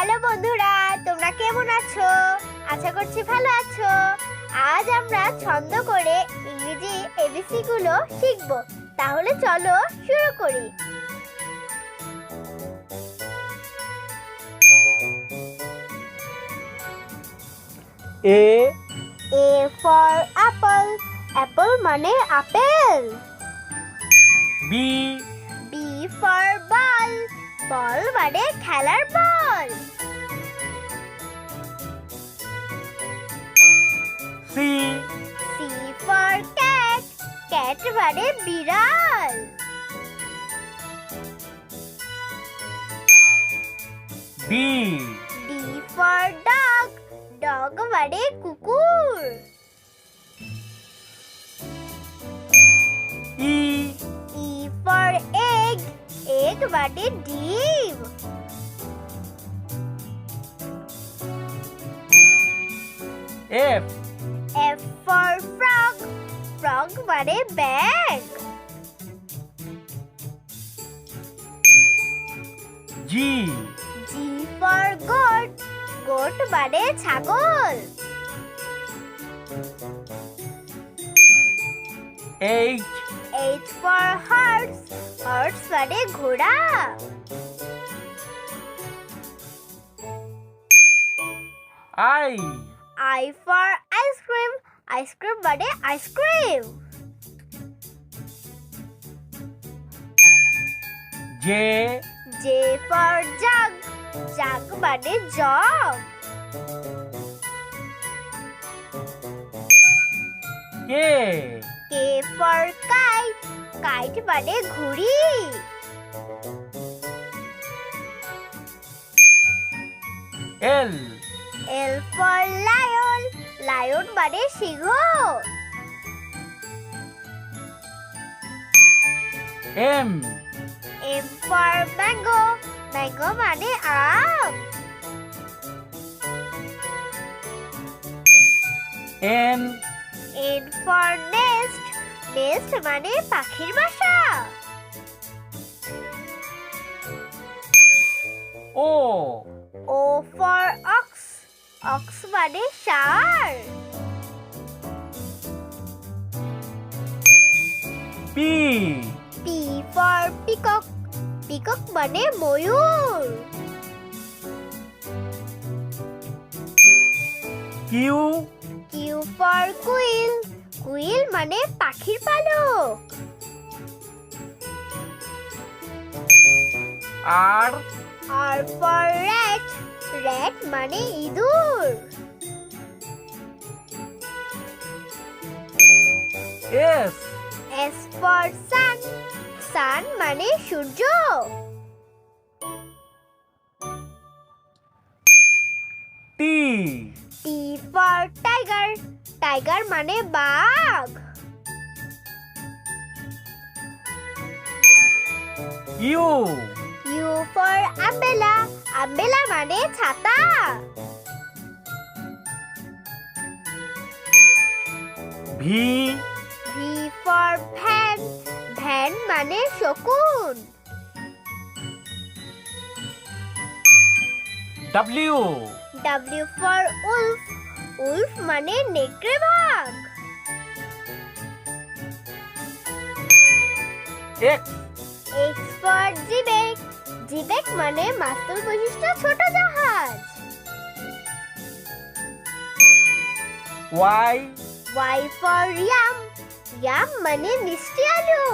Hello বন্ধুরা, তোমরা কেমন আছো? আশা করছি ভালো আছো। আজ আমরা ছন্দ করে ইংরেজি এবিসি গুলো শিখব। তাহলে চলো শুরু করি। A for apple, apple মানে apple. B B for ball, ball মানে খেলার বল। C C for cat, cat মানে বিড়াল। D D for dog, dog মানে কুকুর। E E for egg, egg মানে ডিম। F F for frog, frog মানে ব্যাঙ। G G for goat, goat মানে ছাগল। H H for horse, horse মানে ঘোড়া। I I for ice cream, ice cream মানে ice cream. J J for jug, jug মানে jug. K K for kite, kite মানে ঘুড়ি। L L for lion, lion মানে সিংহ। M M for mango, mango মানে আম। N N for nest, nest মানে পাখির বাসা। O O for ox, ox মানে ষাঁড়। P P for peacock, peacock মানে ময়ূর। Q Q for quail, quail মানে পাখির পালক। R R for rat, rat মানে ইঁদুর। S S for sun, sun মানে সূর্য। T T for tiger, tiger মানে বাঘ। U U for umbrella, umbrella মানে ছাতা। V V for van, van মানে শকুন। W W for wolf, wolf মানে নেকড়ে বাঘ। X X for জিবেক, জিবেক মানে মাস্তুল বিশিষ্ট ছোট জাহাজ। Y Y for yam, yam মানে মিষ্টি আলু।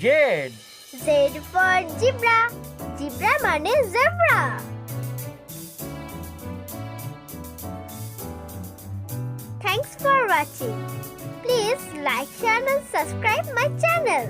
Z Z for zebra, zebra মানে zebra. Thanks for watching. Please like, share and subscribe my channel.